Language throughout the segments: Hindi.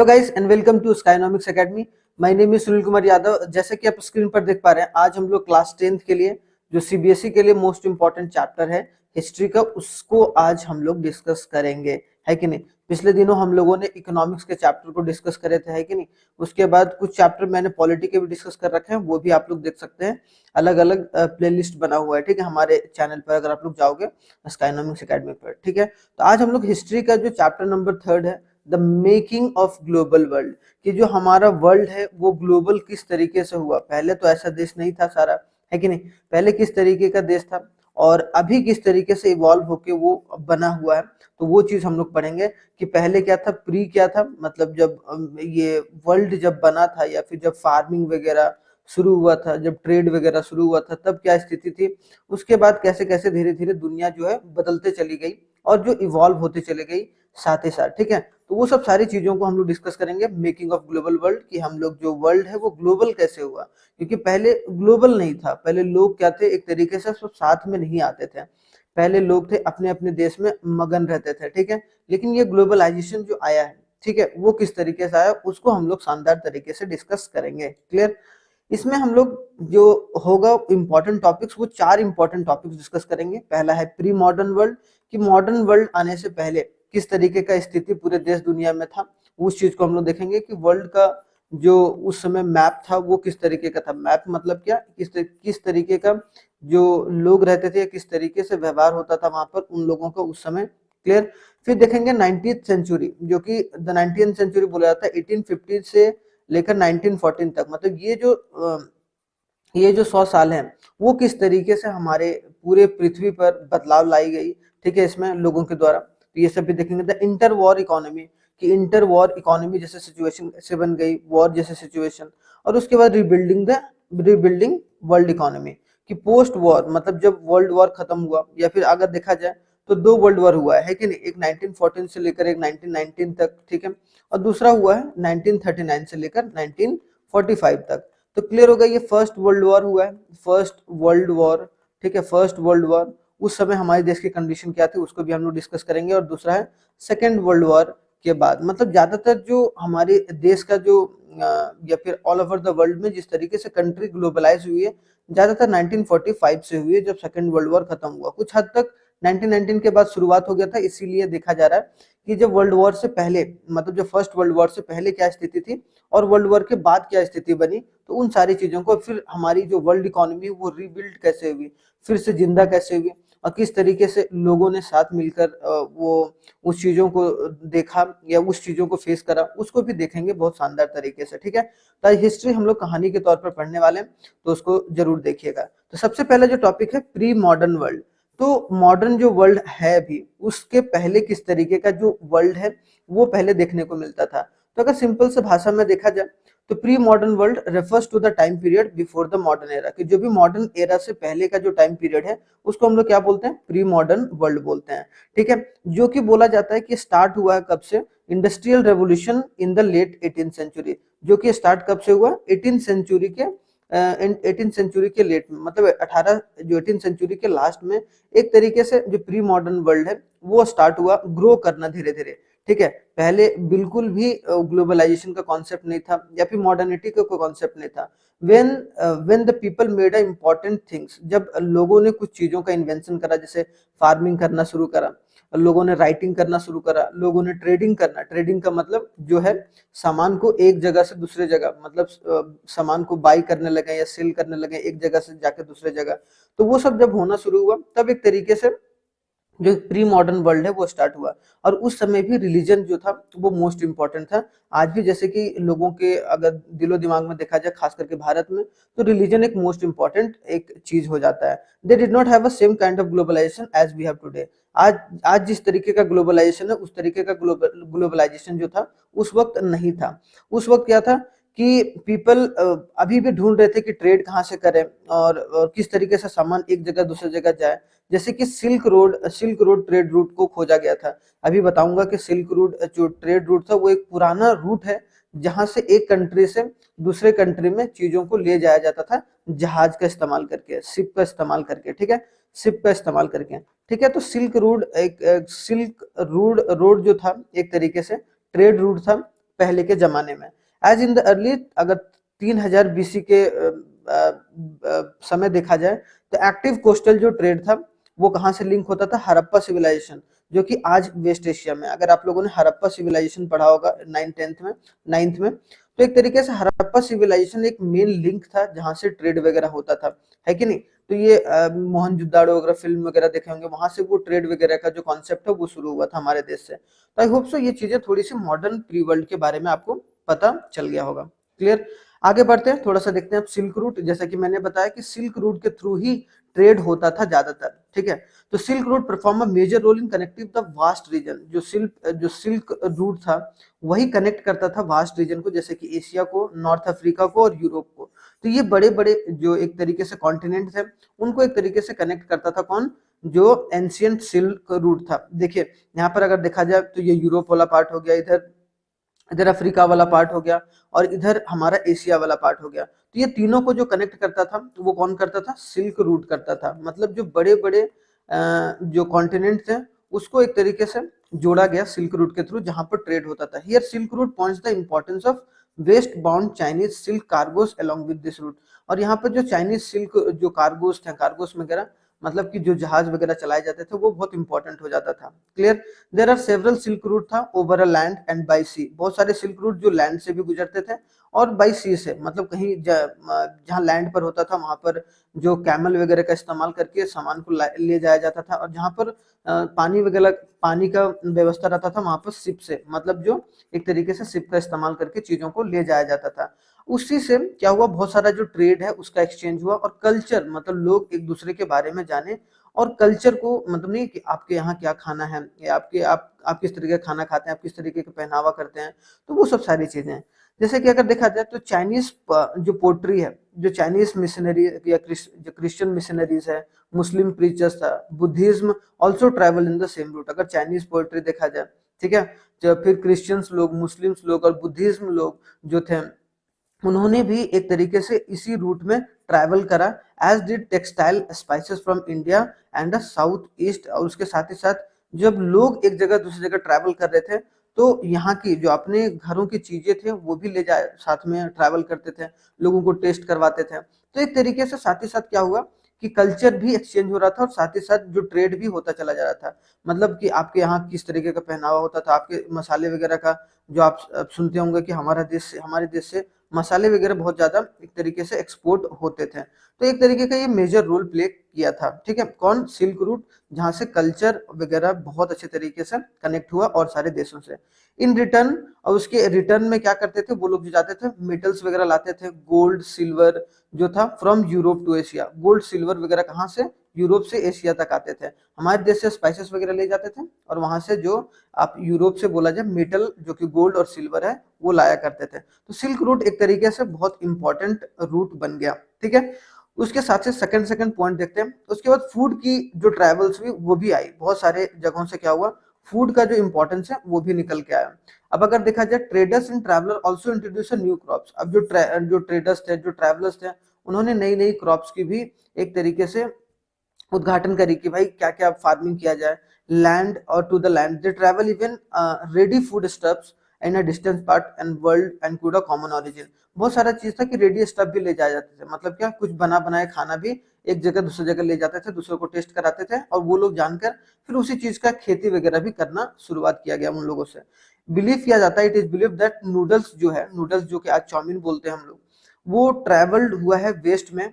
Hello guys and welcome to Skynomics academy. My name is Sunil Kumar Yadav. जैसे कि आप स्क्रीन पर देख पा रहे हैं, आज हम लोग क्लास 10th के लिए जो सीबीएसई के लिए मोस्ट इंपॉर्टेंट चैप्टर है हिस्ट्री का, उसको आज हम लोग डिस्कस करेंगे, है कि नहीं। पिछले दिनों हम लोगों ने इकोनॉमिक्स के चैप्टर को डिस्कस करे थे, है कि नहीं। उसके बाद कुछ चैप्टर मैंने पॉलिटी के भी डिस्कस कर रखे हैं, वो भी आप लोग देख सकते हैं। अलग अलग प्लेलिस्ट बना हुआ है, ठीक है, हमारे चैनल पर अगर आप लोग जाओगे स्काइनॉमिक्स एकेडमी पर, ठीक है। तो आज हम लोग हिस्ट्री का जो चैप्टर नंबर 3 है, the making of global world, कि जो हमारा वर्ल्ड है वो ग्लोबल किस तरीके से हुआ। पहले तो ऐसा देश नहीं था सारा, है कि नहीं। पहले किस तरीके का देश था और अभी किस तरीके से इवॉल्व होके वो बना हुआ है, तो वो चीज हम लोग पढ़ेंगे कि पहले क्या था, प्री क्या था, मतलब जब ये वर्ल्ड जब बना था या फिर जब फार्मिंग वगैरह शुरू हुआ था, जब ट्रेड वगैरह शुरू हुआ था, तब क्या स्थिति थी। उसके बाद कैसे कैसे धीरे धीरे दुनिया जो है बदलते चली गई और जो इवॉल्व होते चले गई साथ ही साथ, ठीक है। तो वो सब सारी चीजों को हम लोग डिस्कस करेंगे। मेकिंग ऑफ ग्लोबल वर्ल्ड, कि हम लोग जो वर्ल्ड है वो ग्लोबल कैसे हुआ, क्योंकि पहले ग्लोबल नहीं था। पहले लोग क्या थे, एक तरीके से सब साथ में नहीं आते थे। पहले लोग थे अपने अपने देश में मगन रहते थे, ठीक है। लेकिन ये ग्लोबलाइजेशन जो आया है, ठीक है, वो किस तरीके से आया उसको हम लोग शानदार तरीके से डिस्कस करेंगे। क्लियर। इसमें हम लोग जो होगा इंपॉर्टेंट टॉपिक्स, वो 4 इंपॉर्टेंट टॉपिक्स डिस्कस करेंगे। पहला है प्री मॉडर्न वर्ल्ड, कि मॉडर्न वर्ल्ड आने से पहले किस तरीके का स्थिति पूरे देश दुनिया में था, उस चीज को हम लोग देखेंगे। कि वर्ल्ड का जो उस समय मैप था वो किस तरीके का था। मैप मतलब क्या, किस तरीके का जो लोग रहते थे, किस तरीके से व्यवहार होता था वहां पर उन लोगों का उस समय। क्लियर। फिर देखेंगे 19th सेंचुरी, जो कि द 19th सेंचुरी बोला जाता है 1850 से लेकर 1914 तक। मतलब ये जो 100 साल हैं, वो किस तरीके से हमारे पूरे पृथ्वी पर बदलाव लाई गई, ठीक है, इसमें लोगों के द्वारा। तो ये सब भी देखेंगे। द इंटर वॉर इकोनॉमी, कि इंटर वॉर इकोनॉमी जैसे सिचुएशन से बन गई, वॉर जैसे सिचुएशन। और उसके बाद रिबिल्डिंग वर्ल्ड इकोनॉमी, कि पोस्ट वॉर, मतलब जब वर्ल्ड वॉर खत्म हुआ, या फिर अगर देखा जाए तो 2 वर्ल्ड वॉर हुआ है कि नहीं। एक 1914 से लेकर एक 1919 तक, ठीक है, और दूसरा हुआ है 1939 से लेकर 1945 तक। तो क्लियर होगा, ये फर्स्ट वर्ल्ड वॉर हुआ है, फर्स्ट वर्ल्ड वॉर, ठीक है, फर्स्ट वर्ल्ड वॉर। उस समय हमारे देश की कंडीशन क्या थी उसको भी हम लोग डिस्कस करेंगे। और दूसरा है सेकेंड वर्ल्ड वॉर के बाद, मतलब ज्यादातर जो हमारे देश का जो या फिर ऑल ओवर द वर्ल्ड में जिस तरीके से कंट्री ग्लोबलाइज हुई है, ज्यादातर 1945 से हुई है, जब सेकेंड वर्ल्ड वॉर खत्म हुआ। कुछ हद तक 1919 के बाद शुरुआत हो गया था। इसीलिए देखा जा रहा है कि जब वर्ल्ड वॉर से पहले, मतलब जो फर्स्ट वर्ल्ड वॉर से पहले क्या स्थिति थी और वर्ल्ड वॉर के बाद क्या स्थिति बनी, तो उन सारी चीजों को, फिर हमारी जो वर्ल्ड इकोनॉमी वो रीबिल्ड कैसे हुई, फिर से जिंदा कैसे हुई, और किस तरीके से लोगों ने साथ मिलकर वो उस चीजों को देखा या उस चीजों को फेस करा, उसको भी देखेंगे बहुत शानदार तरीके से, ठीक है। तो हिस्ट्री हम लोग कहानी के तौर पर पढ़ने वाले हैं, तो उसको जरूर देखिएगा। तो सबसे पहला जो टॉपिक है प्री मॉडर्न वर्ल्ड। तो मॉडर्न जो वर्ल्ड है अभी, उसके पहले किस तरीके का जो वर्ल्ड है वो पहले देखने को मिलता था। तो अगर सिंपल से भाषा में देखा जाए तो pre modern world refers to the time period before the modern era, कि जो भी मॉडर्न एरा से पहले का जो टाइम पीरियड है उसको हम लोग क्या बोलते हैं, प्री मॉडर्न वर्ल्ड बोलते हैं, ठीक है। जो कि बोला जाता है कि स्टार्ट हुआ है कब से, industrial revolution in the late 18th century, जो कि स्टार्ट कब से हुआ, 18th सेंचुरी के 18th सेंचुरी के लेट में, मतलब 18 जो 18th सेंचुरी के लास्ट में एक तरीके से जो प्री मॉडर्न वर्ल्ड है वो स्टार्ट हुआ ग्रो करना धीरे धीरे, ठीक है। पहले बिल्कुल भी ग्लोबलाइजेशन का कॉन्सेप्ट नहीं था या फिर मॉडर्निटी का कोई कॉन्सेप्ट नहीं था। When the people made a important things, जब लोगों ने कुछ चीजों का इन्वेंशन करा, जैसे फार्मिंग करना शुरू करा, लोगों ने राइटिंग करना शुरू करा, लोगों ने ट्रेडिंग करना, ट्रेडिंग का मतलब जो है सामान को एक जगह से दूसरे जगह, मतलब सामान को बाई करने लगे या सेल करने लगे एक जगह से जाके दूसरे जगह। तो वो सब जब होना शुरू हुआ तब एक तरीके से जो प्री मॉडर्न वर्ल्ड है वो स्टार्ट हुआ। और उस समय भी रिलीजन जो था वो मोस्ट इंपॉर्टेंट था। आज भी जैसे कि लोगों के अगर दिलो दिमाग में देखा जाए, खास करके भारत में, तो रिलीजन एक मोस्ट इंपॉर्टेंट एक चीज हो जाता है। They did not have a same kind of globalization as we have today. आज आज जिस तरीके का ग्लोबलाइजेशन है उस तरीके का ग्लोबलाइजेशन जो था उस वक्त नहीं था। उस वक्त क्या था कि पीपल अभी भी ढूंढ रहे थे कि ट्रेड कहाँ से करें और किस तरीके से सामान एक जगह दूसरी जगह जाए। जैसे कि सिल्क रोड ट्रेड रूट को खोजा गया था। अभी बताऊंगा कि सिल्क रूट जो ट्रेड रूट था वो एक पुराना रूट है, जहां से एक कंट्री से दूसरे कंट्री में चीजों को ले जाया जाता था जहाज का इस्तेमाल करके, शिप का इस्तेमाल करके, ठीक है, शिप का इस्तेमाल करके, ठीक है। तो सिल्क रोड जो था एक तरीके से ट्रेड रूट था, पहले के जमाने में। एज इन द अर्ली, अगर 3000 बीसी के समय देखा जाए तो एक्टिव कोस्टल जो ट्रेड था वो कहाँ से लिंक होता था, हड़प्पा सिविलाइजेशन, जो कि आज वेस्ट एशिया में। अगर आप लोगों ने हड़प्पा सिविलाइजेशन पढ़ा होगा 9th में, तो एक तरीके से हड़प्पा सिविलाइजेशन एक मेन लिंक था जहां से ट्रेड वगैरह होता था, है कि नहीं। तो ये मोहनजोदाड़ो वगैरह फिल्म वगैरह देखे होंगे, वहां से वो ट्रेड वगैरह का जो कॉन्सेप्ट है वो शुरू हुआ था हमारे देश से। तो आई होप सो ये चीजें थोड़ी सी मॉडर्न प्री वर्ल्ड के बारे में आपको पता चल गया होगा। क्लियर। आगे बढ़ते हैं, थोड़ा सा देखते हैं। सिल्क रूट, जैसा कि मैंने बताया कि सिल्क रूट के थ्रू ही ट्रेड होता था ज्यादातर, ठीक है। तो silk route perform a major role in connecting the vast region. जो सिल्क रूट था वही कनेक्ट करता था वास्ट रीजन को, जैसे कि एशिया को, नॉर्थ अफ्रीका को और यूरोप को। तो ये बड़े बड़े जो एक तरीके से कॉन्टिनेंट थे उनको एक तरीके से कनेक्ट करता था कौन, जो एंशियंट सिल्क रूट था। देखिए यहाँ पर अगर देखा जाए तो ये यूरोप वाला पार्ट हो गया, इधर इधर अफ्रीका वाला पार्ट हो गया, और इधर हमारा एशिया वाला पार्ट हो गया। तो ये तीनों को जो कनेक्ट करता था वो कौन करता था, सिल्क रूट करता था। मतलब जो बड़े बड़े जो कॉन्टिनेंट थे उसको एक तरीके से जोड़ा गया सिल्क रूट के थ्रू, जहां पर ट्रेड होता था। Here silk route points the importance of west bound Chinese silk cargos along with this route. और यहाँ पर जो चाइनीज सिल्क जो कार्गोस थे, कार्गोस वगैरह मतलब कि जो जहाज वगैरह चलाए जाते थे वो बहुत इंपॉर्टेंट हो जाता था। Clear. There are several silk route था over a land and by sea. बहुत सारे सिल्क रूट जो लैंड से भी गुजरते थे और बाय सी से, मतलब कहीं जहाँ लैंड पर होता था वहां पर जो कैमल वगैरह का इस्तेमाल करके सामान को ले जाया जाता था, और जहां पर पानी वगैरह, पानी का व्यवस्था रहता था वहां पर शिप से, मतलब जो एक तरीके से शिप का इस्तेमाल करके चीजों को ले जाया जाता था। उसी से क्या हुआ, बहुत सारा जो ट्रेड है उसका एक्सचेंज हुआ, और कल्चर मतलब लोग एक दूसरे के बारे में जाने, और कल्चर को मतलब नहीं कि आपके यहाँ क्या खाना है, या आप किस तरीके का खाना खाते हैं, आप किस तरीके का पहनावा करते हैं, तो वो सब सारी चीजें हैं। जैसे कि अगर देखा जाए तो चाइनीज जो पोट्री है, जो चाइनीज मिशनरी या जो क्रिश्चियन मिशनरीज है, मुस्लिम प्रीचर्स था, Buddhism also travel in the same route. अगर चाइनीज पोएट्री देखा जाए, ठीक है, जो फिर क्रिश्चियंस लोग, मुस्लिम्स लोग और बुद्धिज्म लोग जो थे उन्होंने भी एक तरीके से इसी रूट में ट्रैवल करा, as did textile spices from India and the South East. और उसके साथ ही साथ जब लोग एक जगह दूसरी जगह ट्रैवल कर रहे थे तो यहाँ की जो अपने घरों की चीजें थे वो भी ले जाए, साथ में ट्रैवल करते थे, लोगों को टेस्ट करवाते थे। तो एक तरीके से साथ ही साथ क्या हुआ कि कल्चर भी एक्सचेंज हो रहा था, और साथ ही साथ जो ट्रेड भी होता चला जा रहा था। मतलब कि आपके यहाँ किस तरीके का पहनावा होता था, आपके मसाले वगैरह का जो आप सुनते होंगे कि हमारे देश से मसाले वगैरह बहुत ज्यादा एक तरीके से एक्सपोर्ट होते थे। तो एक तरीके का ये मेजर रोल प्ले किया था, ठीक है, कौन, सिल्क रूट, जहां से कल्चर वगैरह बहुत अच्छे तरीके से कनेक्ट हुआ और सारे देशों से। इन रिटर्न, और उसके रिटर्न में क्या करते थे वो लोग, जो जाते थे मेटल्स वगैरह लाते थे, गोल्ड सिल्वर जो था from Europe to Asia. Gold silver वगैरह कहाँ से, यूरोप से एशिया तक आते थे। हमारे देश से स्पाइसेस वगैरह ले जाते थे, और वहां से जो आप यूरोप से बोला जाए मेटल जो कि गोल्ड और सिल्वर है वो लाया करते थे। तो सिल्क रूट एक तरीके से बहुत इंपॉर्टेंट रूट बन गया, ठीक है। उसके साथ से सेकंड पॉइंट देखते हैं। उसके बाद फूड की जो ट्रैवल्स हुई वो भी आई, बहुत सारे जगहों से क्या हुआ, फूड का जो इंपॉर्टेंस है वो भी निकल के आया। अब अगर देखा जाए, traders and traveller also introduce new crops. अब जो ट्रेडर्स थे, जो ट्रैवलर्स थे, उन्होंने नई नई क्रॉप्स की भी एक तरीके से उद्घाटन करी कि भाई क्या क्या फार्मिंग किया जाए। लैंड और to the land they travel even ready food stuffs in a distance part and world and to the common origin. बहुत सारा चीज था कि रेडी स्टफ भी ले जाए जाते थे, मतलब क्या, कुछ बना बनाए खाना भी एक जगह दूसरी जगह ले जाते थे, दूसरों को टेस्ट कराते थे, और वो लोग जानकर फिर उसी चीज का खेती वगैरह भी करना शुरुआत किया गया उन लोगों से। बिलीव किया जाता है, it is believe that noodles जो है, नूडल्स जो कि आज चाउमीन बोलते हैं हम लोग, वो ट्रैवल्ड हुआ है वेस्ट में।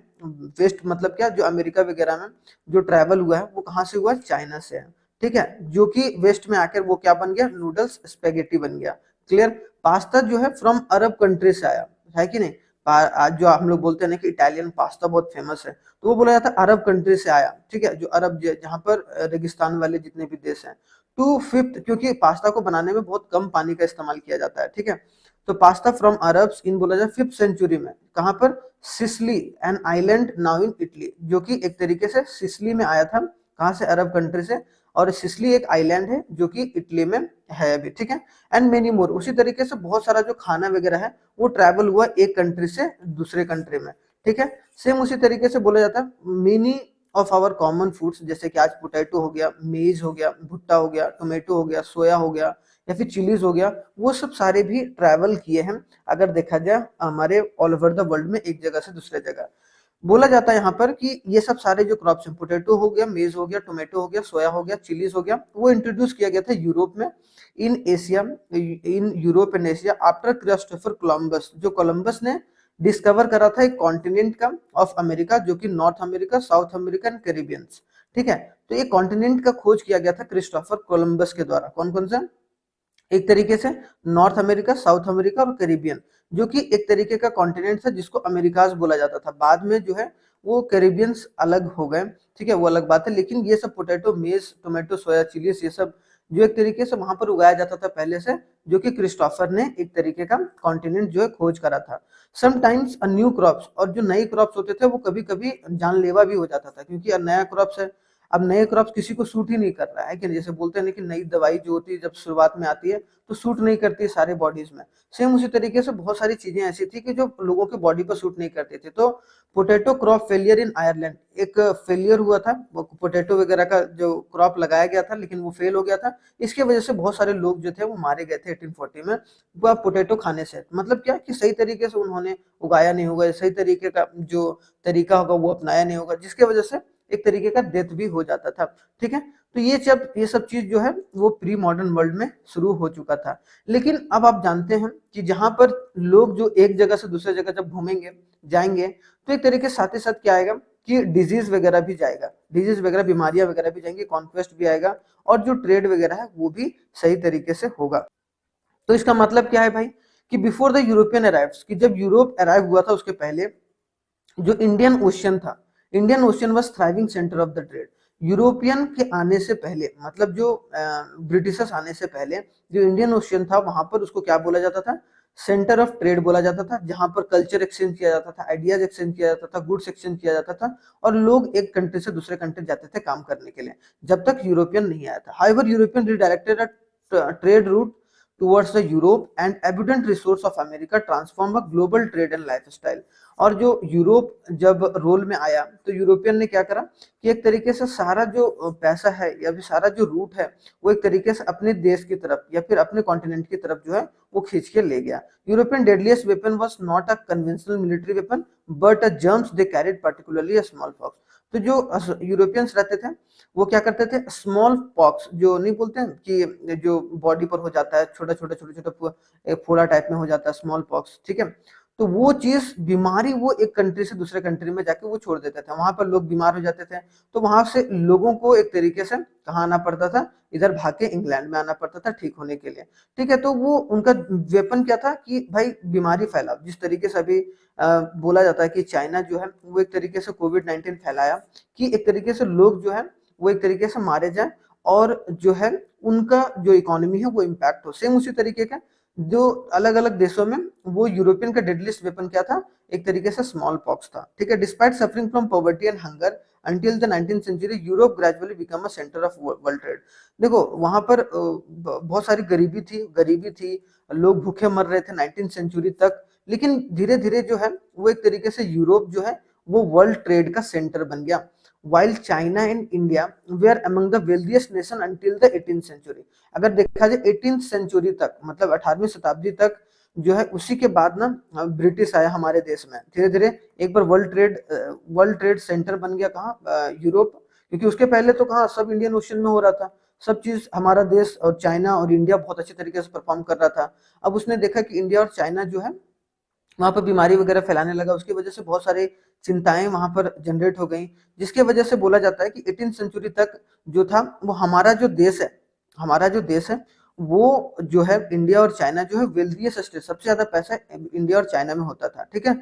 वेस्ट मतलब क्या, जो अमेरिका वगैरह में जो ट्रैवल हुआ है वो कहाँ से हुआ, चाइना से है, ठीक है, जो कि वेस्ट में आकर वो क्या बन गया, नूडल्स स्पेगेटी बन गया। क्लियर। पास्ता जो है फ्रॉम अरब कंट्री से आया, है कि नहीं। आज जो हम लोग बोलते हैं ना कि इटालियन पास्ता बहुत फेमस है, तो वो बोला जाता है अरब कंट्री से आया, ठीक है, जो अरब जहाँ पर रेगिस्तान वाले जितने भी देश हैं। टू फिफ्थ, क्योंकि पास्ता को बनाने में बहुत कम पानी का इस्तेमाल किया जाता है, ठीक है। तो पास्ता फ्रॉम अरब्स इन बोला जाए 5th सेंचुरी में, कहां पर, Sicily an island now in Italy, जो कि एक तरीके से सिसिली में आया था, कहां से, अरब कंट्री से। और सिसिली एक आइलैंड है जो कि इटली में है अभी, ठीक है। एंड मेनी मोर, उसी तरीके से बहुत सारा जो खाना वगैरह है वो ट्रैवल हुआ एक कंट्री से दूसरे कंट्री में, ठीक है। सेम उसी तरीके से बोला जाता है many of our common foods, जैसे कि आज पोटैटो हो गया, मेज हो गया, भुट्टा हो गया, टोमेटो हो गया, सोया हो गया, या फिर चिलीज हो गया, वो सब सारे भी ट्रैवल किए हैं अगर देखा जाए हमारे ऑल ओवर द वर्ल्ड में, एक जगह से दूसरे जगह। बोला जाता है यहाँ पर कि ये सब सारे जो क्रॉप्स हैं, पोटैटो हो गया, मेज हो गया, टोमेटो हो गया, सोया हो गया, चिलीज हो गया, वो इंट्रोड्यूस किया गया था यूरोप में, in Asia, in Europe and Asia after Christopher Columbus, जो कोलंबस ने डिस्कवर करा था एक कॉन्टिनेंट का ऑफ अमेरिका, जो कि north America, south America and कैरिबियंस। ठीक है, तो ये कॉन्टिनेंट का खोज किया गया था क्रिस्टोफर कोलंबस के द्वारा। कौन कौन सा? एक तरीके से नॉर्थ अमेरिका, साउथ अमेरिका और कैरिबियन, जो कि एक तरीके का कॉन्टिनेंट था जिसको अमेरिकाज बोला जाता था। बाद में जो है वो कैरिबियंस अलग हो गए, ठीक है, वो अलग बात है। लेकिन ये सब पोटैटो, मेज, टोमेटो, सोया, चिलीज, ये सब जो एक तरीके से वहां पर उगाया जाता था पहले से, जो कि क्रिस्टोफर ने एक तरीके का कॉन्टिनेंट जो है खोज करा था। समटाइम्स अ न्यू क्रॉप्स, और जो नए क्रॉप्स होते थे वो कभी कभी जानलेवा भी हो जाता था, क्योंकि नया क्रॉप्स है, अब नए क्रॉप्स किसी को सूट ही नहीं कर रहा है कि जैसे बोलते हैं ना कि नई दवाई जो होती है जब शुरुआत में आती है तो सूट नहीं करती है सारे बॉडीज में। सेम उसी तरीके से बहुत सारी चीजें ऐसी थी कि जो लोगों के बॉडी पर सूट नहीं करती थी। तो potato crop failure in Ireland, एक फेलियर हुआ था, पोटैटो वगैरह का जो क्रॉप लगाया गया था लेकिन वो फेल हो गया था। इसके वजह से बहुत सारे लोग जो थे वो मारे गए थे 1840 में, वह पोटैटो खाने से। मतलब क्या कि सही तरीके से उन्होंने उगाया नहीं होगा, सही तरीके का जो तरीका होगा वो अपनाया नहीं होगा, जिसके वजह से एक तरीके का डेथ भी हो जाता था। ठीक है, तो ये सब चीज जो है वो प्री मॉडर्न वर्ल्ड में शुरू हो चुका था। लेकिन अब आप जानते हैं कि जहां पर लोग जो एक जगह से दूसरे जगह जब घूमेंगे, जाएंगे, तो एक तरीके साथ ही साथ क्या आएगा कि डिजीज वगैरह भी जाएगा, डिजीज वगैरह, बीमारियां वगैरह भी जाएंगी, कॉन्क्वेस्ट भी आएगा, और जो ट्रेड वगैरह है वो भी सही तरीके से होगा। तो इसका मतलब क्या है भाई कि बिफोर द यूरोपियन अराइव्स, कि जब यूरोप अराइव हुआ था उसके पहले जो इंडियन ओशियन था, Indian ocean was thriving centre of the trade. European के आने से पहले, मतलब जो ब्रिटिशर्स आने से पहले जो इंडियन ओशियन था वहां पर उसको क्या बोला जाता था? सेंटर ऑफ ट्रेड बोला जाता था, जहां पर कल्चर एक्सचेंज किया जाता था, आइडियाज एक्सचेंज किया जाता था, गुड्स एक्सचेंज किया जाता था, और लोग एक कंट्री से दूसरे कंट्री जाते थे काम करने के लिए, जब तक यूरोपियन नहीं आया था। However European redirected a trade route towards the Europe and abundant resource of America transform a global trade and lifestyle। और जो यूरोप जब रोल में आया तो यूरोपियन ने क्या करा कि एक तरीके से सारा जो पैसा है या फिर सारा जो रूट है वो एक तरीके से अपने देश की तरफ या फिर अपने कॉन्टिनेंट की तरफ जो है वो खींच के ले गया। European deadliest weapon was not a conventional military weapon but a germs they carried, particularly a smallpox। तो जो यूरोपियंस रहते थे वो क्या करते थे? स्मॉल पॉक्स, जो नहीं बोलते हैं कि जो बॉडी पर हो जाता है, छोटा छोटा छोटा छोटा फोड़ा टाइप में हो जाता है, स्मॉल पॉक्स, ठीक है, तो वो चीज बीमारी वो एक कंट्री से दूसरे कंट्री में जाके वो छोड़ देते थे, वहां पर लोग बीमार हो जाते थे, तो वहां से लोगों को एक तरीके से कहाँ आना पड़ता था? इधर भाग के इंग्लैंड में आना पड़ता था ठीक होने के लिए। ठीक है, तो वो उनका वेपन क्या था कि भाई बीमारी फैलाओ, जिस तरीके से अभी बोला जाता है कि चाइना जो है वो एक तरीके से कोविड-19 फैलाया कि एक तरीके से लोग जो है वो एक तरीके से मारे जाए और जो है उनका जो इकोनॉमी है वो इम्पैक्ट हो। सेम उसी तरीके का जो अलग अलग देशों में वो यूरोपियन का डेडलिस्ट वेपन क्या था? एक तरीके से स्मॉल पॉक्स था। ठीक है, despite suffering from poverty and hunger until the 19th century Europe gradually become a center of world trade। देखो वहां पर बहुत सारी गरीबी थी, लोग भूखे मर रहे थे 19th सेंचुरी तक, लेकिन धीरे धीरे जो है वो एक तरीके से यूरोप जो है वो वर्ल्ड ट्रेड का सेंटर बन गया। while China and India were among the wealthiest nation until the 18th century। अगर देखा जाए 18th सेंचुरी तक, मतलब 18वीं शताब्दी तक जो है, उसी के बाद ना ब्रिटिश आया हमारे देश में, धीरे धीरे एक बार वर्ल्ड ट्रेड सेंटर बन गया। कहाँ? यूरोप, क्योंकि उसके पहले तो कहाँ सब इंडियन ओशन में हो रहा था, सब चीज हमारा देश और चाइना और इंडिया बहुत अच्छे तरीके से परफॉर्म कर रहा था। अब उसने देखा कि इंडिया और चाइना जो है वहां पर बीमारी वगैरह फैलाने लगा, उसकी वजह से बहुत सारी चिंताएं वहां पर जनरेट हो गई, जिसके वजह से बोला जाता है कि 18th सेंचुरी तक जो था वो हमारा जो देश है वो जो है इंडिया और चाइना जो है वेल्थिएस्ट स्टेट, सबसे ज्यादा पैसा इंडिया और चाइना में होता था। ठीक है,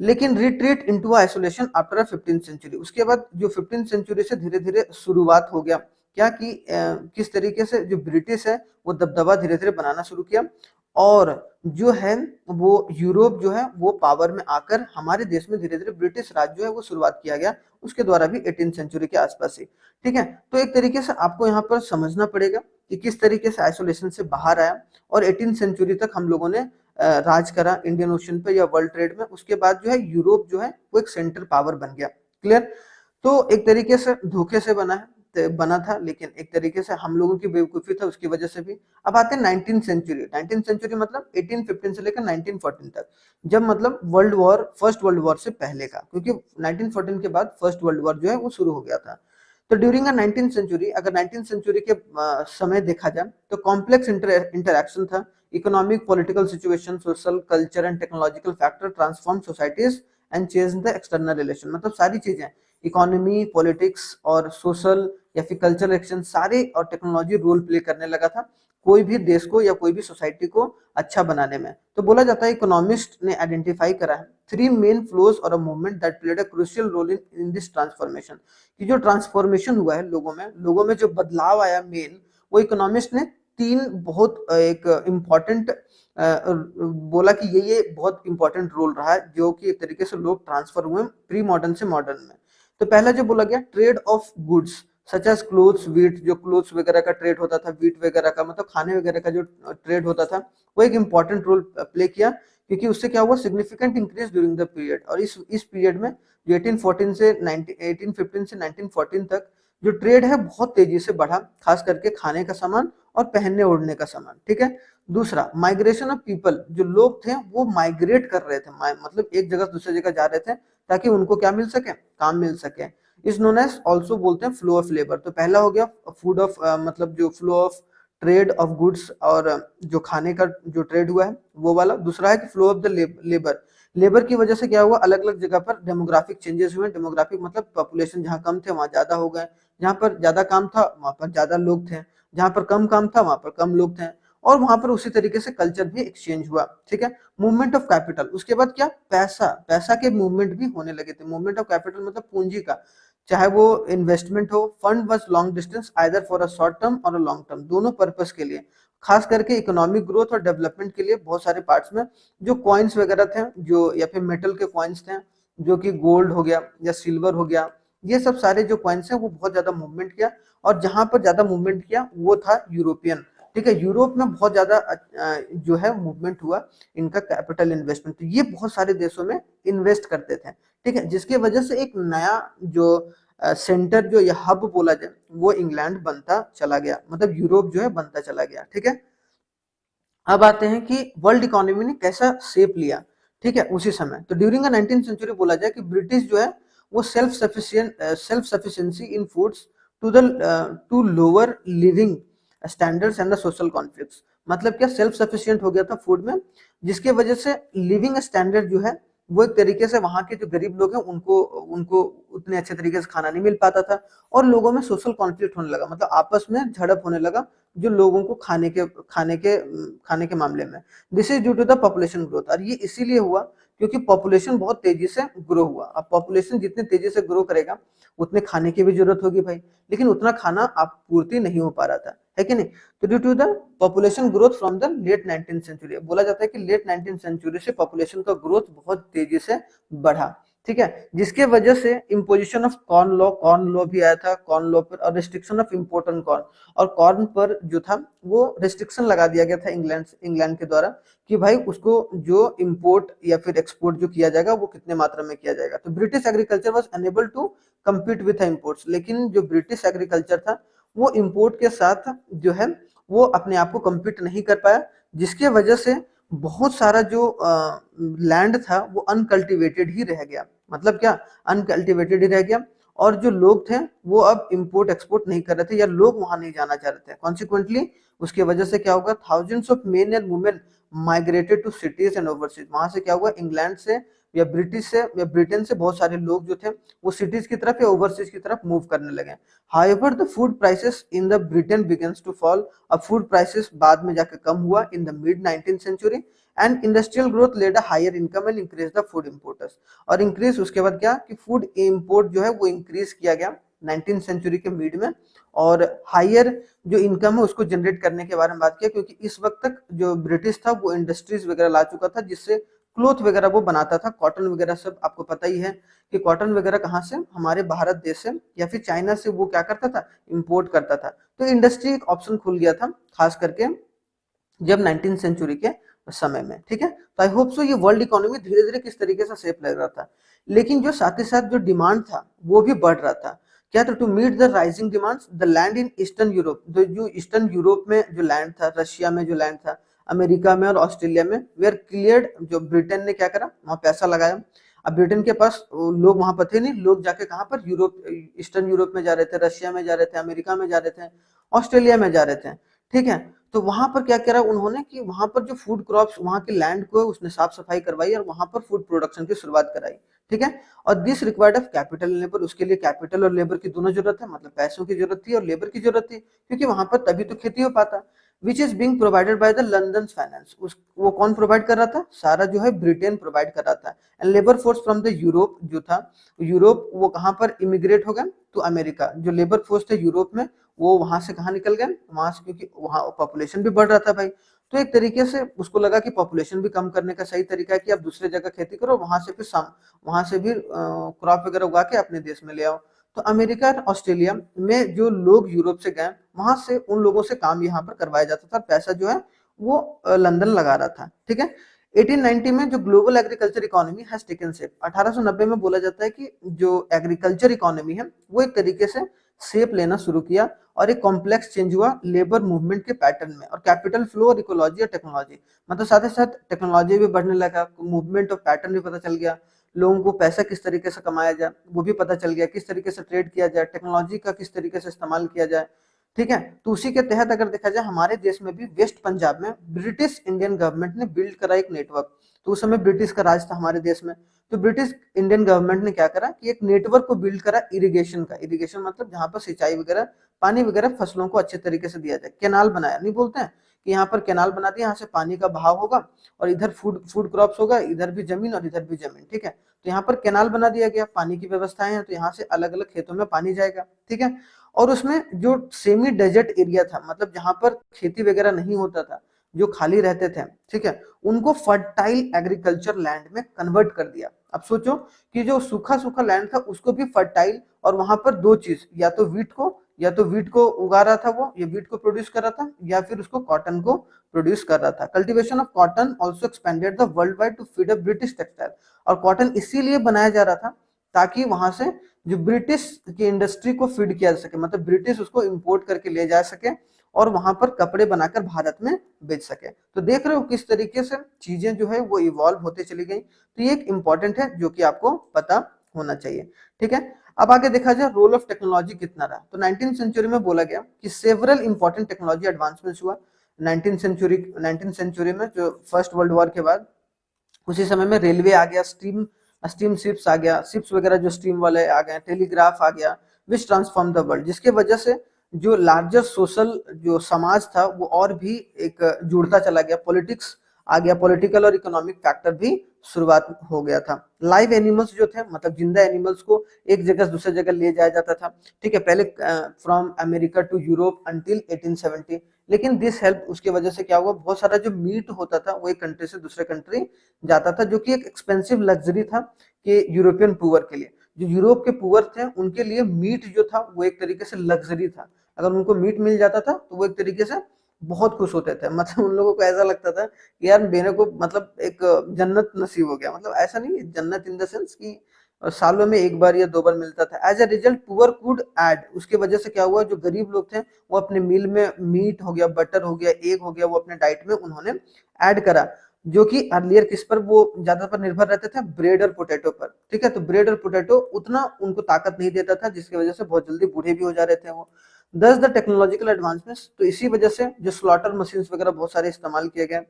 लेकिन retreat into isolation after 15th century, उसके बाद जो 15th सेंचुरी से धीरे धीरे शुरुआत हो गया क्या कि किस तरीके से जो ब्रिटिश है वो दबदबा धीरे धीरे बनाना शुरू किया, और जो है वो यूरोप जो है वो पावर में आकर हमारे देश में धीरे धीरे ब्रिटिश राज जो है वो शुरुआत किया गया, उसके द्वारा भी 18th सेंचुरी के आसपास ही। ठीक है, तो एक तरीके से आपको यहाँ पर समझना पड़ेगा कि किस तरीके से आइसोलेशन से बाहर आया और 18th सेंचुरी तक हम लोगों ने राज करा इंडियन ओशन पे या वर्ल्ड ट्रेड में। उसके बाद जो है यूरोप जो है वो एक सेंटर पावर बन गया। क्लियर? तो एक तरीके से धोखे से बना है, बना था, लेकिन एक तरीके से हम लोगों की बेवकूफी था उसकी वजह से भी। अब आते हैं 19th सेंचुरी। 19th सेंचुरी मतलब 1815 से लेकर 1914 तक, जब मतलब फर्स्ट वर्ल्ड वॉर से पहले का, क्योंकि 1914 के बाद फर्स्ट वर्ल्ड वॉर जो है वो शुरू हो गया था। तो ड्यूरिंग 19th सेंचुरी, अगर 19th सेंचुरी के समय देखा जाए तो कॉम्प्लेक्स इंटरैक्शन था। Economic, political situation, social, culture and technological factor transform societies and change the external relation. मतलब सारी चीजें, इकोनॉमी, पॉलिटिक्स और सोशल या फिर कल्चरल एक्शन, सारे और टेक्नोलॉजी रोल प्ले करने लगा था कोई भी देश को या कोई भी सोसाइटी को अच्छा बनाने में। तो बोला जाता है, इकोनॉमिस्ट ने आइडेंटिफाई करा है 3 मेन फ्लोज और a movement that played a crucial role in this transformation. कि जो ट्रांसफॉर्मेशन हुआ है लोगों में जो बदलाव आया मेन, वो इकोनॉमिस्ट ने 3 बहुत एक इम्पोर्टेंट बोला कि ये बहुत इंपॉर्टेंट रोल रहा है, जो कि एक तरीके से लोग ट्रांसफर हुए प्री मॉडर्न से मॉडर्न में। तो पहला जो बोला गया, trade of goods such as clothes, wheat, जो क्लोथ्स वगैरह का ट्रेड होता था, वीट वगैरह का मतलब खाने वगैरह का जो ट्रेड होता था, वो एक इंपॉर्टेंट रोल प्ले किया, क्योंकि उससे क्या हुआ, significant increase during the period. और इस पीरियड में जो 1814 से 1815 से 1914 तक जो ट्रेड है बहुत तेजी से बढ़ा, खास करके खाने का सामान और पहनने ओढ़ने का सामान। ठीक है। दूसरा, माइग्रेशन ऑफ पीपल, जो लोग थे वो माइग्रेट कर रहे थे, मतलब एक जगह से दूसरी जगह जा रहे थे ताकि उनको क्या मिल सके, काम मिल सके। इस नोन एज ऑल्सो बोलते हैं फ्लो ऑफ लेबर। तो पहला हो गया फूड ऑफ मतलब जो flow of trade of goods और जो खाने का जो ट्रेड हुआ है वो वाला। दूसरा है कि फ्लो ऑफ द लेबर की वजह से क्या हुआ, अलग अलग जगह पर डेमोग्राफिक चेंजेस हुए। डेमोग्राफिक मतलब पॉपुलेशन जहाँ कम थे वहां ज्यादा हो गए, जहाँ पर ज्यादा काम था वहां पर ज्यादा लोग थे, जहाँ पर कम काम था वहां पर कम लोग थे, और वहां पर उसी तरीके से कल्चर भी एक्सचेंज हुआ। ठीक है। मूवमेंट ऑफ कैपिटल, उसके बाद क्या, पैसा के मूवमेंट भी होने लगे थे। मूवमेंट ऑफ कैपिटल मतलब पूंजी का, चाहे वो इन्वेस्टमेंट हो। Fund was long distance either for a short term और अ लॉन्ग टर्म, दोनों पर्पस के लिए, खास करके इकोनॉमिक ग्रोथ और डेवलपमेंट के लिए। बहुत सारे पार्ट्स में जो कॉइन्स वगैरह थे, जो या फिर मेटल के कॉइन्स थे, जो कि गोल्ड हो गया या सिल्वर हो गया, ये सब सारे जो कॉइन्स हैं वो बहुत ज्यादा मूवमेंट किया। और जहां पर ज्यादा मूवमेंट किया वो था यूरोपियन। ठीक है। यूरोप में बहुत ज्यादा जो है मूवमेंट हुआ इनका कैपिटल इन्वेस्टमेंट। तो ये बहुत सारे देशों में इन्वेस्ट करते थे। ठीक है। जिसकी वजह से एक नया जो सेंटर जो या हब बोला जाए वो इंग्लैंड बनता चला गया, मतलब यूरोप जो है बनता चला गया। ठीक है। अब आते हैं कि वर्ल्ड इकोनॉमी ने कैसा शेप लिया। ठीक है। उसी समय तो ड्यूरिंग द 19th सेंचुरी बोला जाए कि ब्रिटिश जो है वो self sufficiency in foods to lower living standards and the social conflicts. मतलब क्या, सेल्फ सफिशिएंट हो गया था फूड में, जिसके वजह से लिविंग स्टैंडर्ड जो है वो एक तरीके से वहां के जो गरीब लोग हैं उनको उनको उतने अच्छे तरीके से खाना नहीं मिल पाता था, और लोगों में सोशल कॉन्फ्लिक्ट होने लगा, मतलब आपस में झड़प होने लगा जो लोगों को खाने के मामले में। This is due to the population growth. और ये इसीलिए हुआ क्योंकि पॉपुलेशन बहुत तेजी से ग्रो हुआ। अब पॉपुलेशन जितने तेजी से ग्रो करेगा उतने खाने की भी जरूरत होगी भाई, लेकिन उतना खाना आप पूर्ति नहीं हो पा रहा था, है कि नहीं। तो due to the population growth from the late 19th century, बोला जाता है कि लेट 19th सेंचुरी से पॉपुलेशन का ग्रोथ बहुत तेजी से बढ़ा। ठीक है। जिसके वजह से इम्पोजिशन ऑफ कॉर्न लॉ भी आया था, कॉर्न लॉ पर, और restriction of import on corn, और कॉर्न पर जो था वो रिस्ट्रिक्शन लगा दिया गया था इंग्लैंड के द्वारा, कि भाई उसको जो इंपोर्ट या फिर एक्सपोर्ट जो किया जाएगा वो कितने मात्रा में किया जाएगा। तो British agriculture was unable to compete with imports, लेकिन जो ब्रिटिश एग्रीकल्चर था वो इंपोर्ट के साथ जो है वो अपने आप को compete नहीं कर पाया, जिसके वजह से बहुत सारा जो लैंड था वो अनकल्टिवेटेड ही रह गया। मतलब क्या, अनकल्टिवेटेड ही रह गया, और जो लोग थे वो अब इंपोर्ट एक्सपोर्ट नहीं कर रहे थे, या लोग वहां नहीं जाना चाह रहे थे। कॉन्सिक्वेंटली उसकी वजह से क्या होगा, thousands of men and women migrated to cities and overseas. वहां से क्या हुआ, इंग्लैंड से या ब्रिटेन से बहुत सारे लोग जो थे वो सिटीज की तरफ या ओवरसीज की तरफ मूव करने लगे। However the food prices in the Britain begins to fall. अब फूड प्राइसेस बाद में जाकर कम हुआ in the mid 19th century, and industrial growth led a higher income and increase the food importers. और इंक्रीज उसके बाद क्या कि फूड इंपोर्ट जो है वो इंक्रीज किया गया 19th सेंचुरी के मिड में, और हायर जो इनकम है उसको जनरेट करने के बारे में बात किया, क्योंकि इस वक्त तक जो ब्रिटिश था वो इंडस्ट्रीज वगैरह ला चुका था जिससे क्लोथ वगैरह वो बनाता था, कॉटन वगैरह सब आपको पता ही है कि कॉटन वगैरह कहाँ से, हमारे भारत देश से या फिर चाइना से वो क्या करता था, इंपोर्ट करता था। तो इंडस्ट्री एक ऑप्शन खुल गया था खास करके जब 19th सेंचुरी के समय में। ठीक है। तो आई होप सो ये वर्ल्ड इकोनॉमी धीरे धीरे किस तरीके से शेप लग रहा था, लेकिन जो साथ ही साथ जो डिमांड था वो भी बढ़ रहा था। क्या था, to meet the rising demands the land in eastern Europe, जो ईस्टर्न यूरोप में जो लैंड था, रशिया में जो लैंड था, अमेरिका में और ऑस्ट्रेलिया में, वेयर क्लियर्ड, जो ब्रिटेन ने क्या करा, वहां पैसा लगाया। अब ब्रिटेन के पास लोग वहां पर थे नहीं, लोग जाके कहाँ पर, यूरोप, ईस्टर्न यूरोप में जा रहे थे, रशिया में जा रहे थे, अमेरिका में जा रहे थे, ऑस्ट्रेलिया में जा रहे थे, ठीक है। तो वहां पर क्या करा उन्होंने कि वहां पर जो फूड क्रॉप्स, वहां की लैंड को उसने साफ सफाई करवाई और वहां पर फूड प्रोडक्शन की शुरुआत कराई, ठीक है। और this required of capital labour, उसके लिए कैपिटल और लेबर की दोनों जरूरत है, मतलब पैसों की जरूरत थी और लेबर की जरूरत थी, क्योंकि वहां पर तभी तो खेती हो पाता। Which is being provided by the London finance, वो कौन प्रोवाइड कर रहा था, सारा जो है ब्रिटेन प्रोवाइड कर रहा था। And labour force from the Europe जो था, यूरोप वो कहाँ पर इमिग्रेट हो गया, तो अमेरिका। जो लेबर फोर्स थे यूरोप में, वो वहां से कहाँ निकल गए, वहां से, क्योंकि वहां पॉपुलेशन भी बढ़ रहा था भाई। तो एक तरीके से उसको लगा कि पॉपुलेशन भी कम करने का सही तरीका है कि आप दूसरे जगह खेती करो, वहां से भी क्रॉप वगैरह उगा के अपने देश में ले आओ। तो अमेरिका और ऑस्ट्रेलिया में जो लोग यूरोप से गए, वहां से उन लोगों से काम यहाँ पर करवाया जाता था, पैसा जो है वो लंदन लगा रहा था, ठीक है। 1890 में जो global agriculture economy has taken shape, 1890 में बोला जाता है कि जो एग्रीकल्चर इकोनॉमी है वो एक तरीके से शेप लेना शुरू किया और एक कॉम्प्लेक्स चेंज हुआ लेबर मूवमेंट के पैटर्न में, और कैपिटल फ्लो और इकोलॉजी और टेक्नोलॉजी, मतलब साथ ही साथ टेक्नोलॉजी भी बढ़ने लगा, मूवमेंट और पैटर्न भी पता चल गया, लोगों को पैसा किस तरीके से कमाया जाए वो भी पता चल गया, किस तरीके से ट्रेड किया जाए, टेक्नोलॉजी का किस तरीके से इस्तेमाल किया जाए, ठीक है। तो उसी के तहत अगर देखा जाए हमारे देश में भी वेस्ट पंजाब में ब्रिटिश इंडियन गवर्नमेंट ने बिल्ड करा एक नेटवर्क। तो उस समय ब्रिटिश का राज था हमारे देश में, तो ब्रिटिश इंडियन गवर्नमेंट ने क्या करा कि एक नेटवर्क को बिल्ड करा इरिगेशन का, इरिगेशन मतलब जहां पर सिंचाई वगैरह, पानी वगैरह फसलों को अच्छे तरीके से दिया जाए। कैनाल बनाया, नहीं बोलते हैं कि यहाँ पर कैनाल बना दिया, यहाँ से पानी का बहाव होगा और इधर फूड फूड क्रॉप्स होगा, इधर भी जमीन और इधर भी जमीन, ठीक है। तो यहाँ पर कैनाल बना दिया गया, पानी की व्यवस्थाएं हैं, तो यहाँ से अलग अलग खेतों में पानी जाएगा, ठीक है। और उसमें जो सेमी डेजर्ट एरिया था, मतलब जहां पर खेती वगैरह नहीं होता था, जो खाली रहते थे, ठीक है, उनको फर्टाइल एग्रीकल्चर लैंड में कन्वर्ट कर दिया। अब सोचो कि जो सूखा सूखा लैंड था उसको भी फर्टाइल, और वहां पर दो चीज, या तो वीट को उगा रहा था वो, ये वीट को प्रोड्यूस कर रहा था, या फिर उसको कॉटन को प्रोड्यूस कर रहा था। Cultivation of cotton also expanded the world wide to feed a British textile, और कॉटन इसीलिए बनाया जा रहा था ताकि वहां से जो ब्रिटिश की इंडस्ट्री को फीड किया जा सके, मतलब ब्रिटिश उसको इंपोर्ट करके ले जा सके और वहां पर कपड़े बनाकर भारत में बेच सके। तो देख रहे हो किस तरीके से चीजें जो है वो इवॉल्व होते चली गई। तो ये एक इंपॉर्टेंट है जो कि आपको पता होना चाहिए, ठीक है। अब आगे देखा जाए रोल ऑफ टेक्नोलॉजी कितना रहा, तो 19th सेंचुरी में बोला गया कि सेवरल इंपॉर्टेंट टेक्नोलॉजी एडवांसमेंट्स हुआ। 19th सेंचुरी में, जो फर्स्ट वर्ल्ड वॉर के बाद, उसी समय में रेलवे आ गया, स्टीम स्टीम शिप्स आ गया, शिप्स वगैरह जो स्टीम वाले आ गए, टेलीग्राफ आ गया, विच ट्रांसफॉर्म द वर्ल्ड, जिसके वजह से जो लार्जर सोशल जो समाज था वो और भी एक जुड़ता चला गया, पॉलिटिक्स आ गया, पॉलिटिकल और इकोनॉमिक फैक्टर भी शुरुआत हो गया था। लाइव एनिमल्स जो थे, मतलब जिंदा एनिमल्स को एक जगह से दूसरे जगह ले जाया जाता था, ठीक है, पहले from America to Europe until 1870। लेकिन दिस हेल्प, उसकी वजह से क्या हुआ, बहुत सारा जो मीट होता था वो एक कंट्री से दूसरे कंट्री जाता था, जो कि एक एक्सपेंसिव लग्जरी था कि यूरोपियन पुअर के लिए, जो यूरोप के पुअर थे उनके लिए मीट जो था वो एक तरीके से लग्जरी था। अगर उनको मीट मिल जाता था तो वो एक तरीके से बहुत खुश होते थे, मतलब उन लोगों को ऐसा लगता था कि यार मेरे को मतलब एक जन्नत नसीब हो गया, मतलब ऐसा नहीं है जन्नत इन द सेंस कि सालों में एक बार या दो बार मिलता था। As a result poor could add, उसके वजह से क्या हुआ, जो गरीब लोग थे वो अपने मील में मीट हो गया, बटर हो गया, एग हो गया, वो अपने डाइट में उन्होंने ऐड करा, जो कि अर्लियर किस पर वो ज्यादा पर निर्भर रहते थे, ब्रेड और पोटैटो पर, ठीक है। तो ब्रेड और पोटैटो उतना उनको ताकत नहीं देता था, जिसकी वजह से बहुत जल्दी बूढ़े भी हो जा रहे थे वो। दस द टेक्नोलॉजिकल एडवांसमेंट्स, तो इसी वजह से जो स्लॉटर मशीन वगैरह बहुत सारे इस्तेमाल किए गए,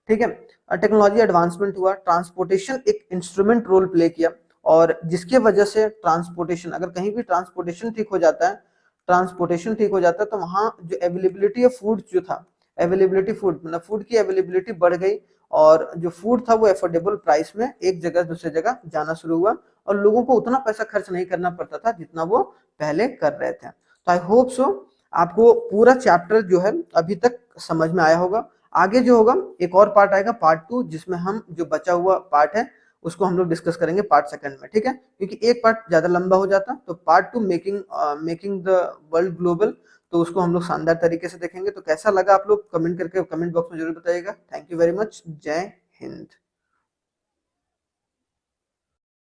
ठीक है। टेक्नोलॉजी एडवांसमेंट हुआ, ट्रांसपोर्टेशन एक इंस्ट्रूमेंट रोल प्ले किया, और जिसके वजह से ट्रांसपोर्टेशन, अगर कहीं भी ट्रांसपोर्टेशन ठीक हो जाता है, तो वहां जो अवेलेबिलिटी ऑफ फूड जो था, अवेलेबिलिटी फूड मतलब फूड की अवेलेबिलिटी बढ़ गई, और जो फूड था वो एफोर्डेबल प्राइस में एक जगह दूसरे जगह जाना शुरू हुआ, और लोगों को उतना पैसा खर्च नहीं करना पड़ता था जितना वो पहले कर रहे थे। तो आई होप सो आपको पूरा चैप्टर जो है अभी तक समझ में आया होगा। आगे जो होगा एक और पार्ट आएगा, पार्ट 2, जिसमें हम जो बचा हुआ पार्ट है उसको हम लोग डिस्कस करेंगे पार्ट सेकंड में, ठीक है, क्योंकि एक पार्ट ज्यादा लंबा हो जाता। तो part 2 making the world global, तो उसको हम लोग शानदार तरीके से देखेंगे। तो कैसा लगा आप लोग कमेंट करके कमेंट बॉक्स में जरूर बताइएगा। थैंक यू वेरी मच, जय हिंद।